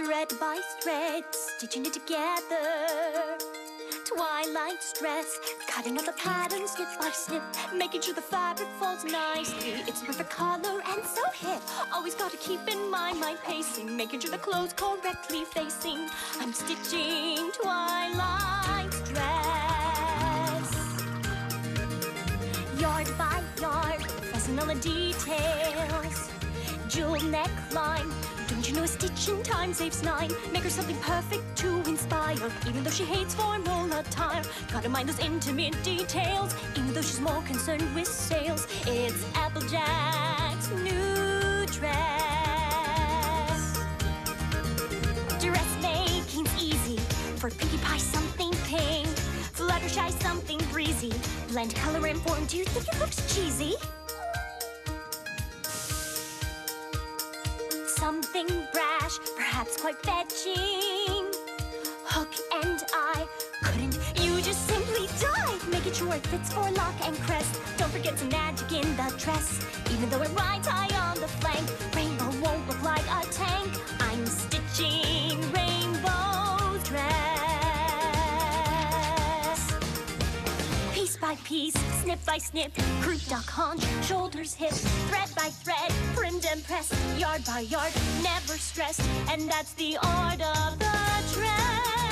thread by thread, stitching it together. Twilight's dress, cutting out the pattern snip by snip, making sure the fabric falls nicely. It's the perfect color and so hip. Always gotta keep in mind my pacing, making sure the clothes correctly facing. I'm stitching Twilight's dress. Yard by yard, pressing all the details. Jewel neckline, don't you know a stitch in time saves 9? Make her something perfect to inspire, even though she hates formal attire. Gotta mind those intimate details, even though she's more concerned with sales. It's Applejack's new dress. Dressmaking's easy, for Pinkie Pie something pink, Fluttershy something breezy, blend color and form. Do you think it looks cheesy? Something brash, perhaps quite fetching. Hook and eye, couldn't you just simply dive? Making sure it fits for lock and crest. Don't forget some magic in the dress, even though it rides high on the flank. Rainbow won't look like a tank. I'm stitching Rainbow's dress. Piece by piece, snip by snip, croup, duck, haunch, shoulders, hips, thread by thread, trimmed and pressed, yard by yard, never stressed, and that's the art of the dress.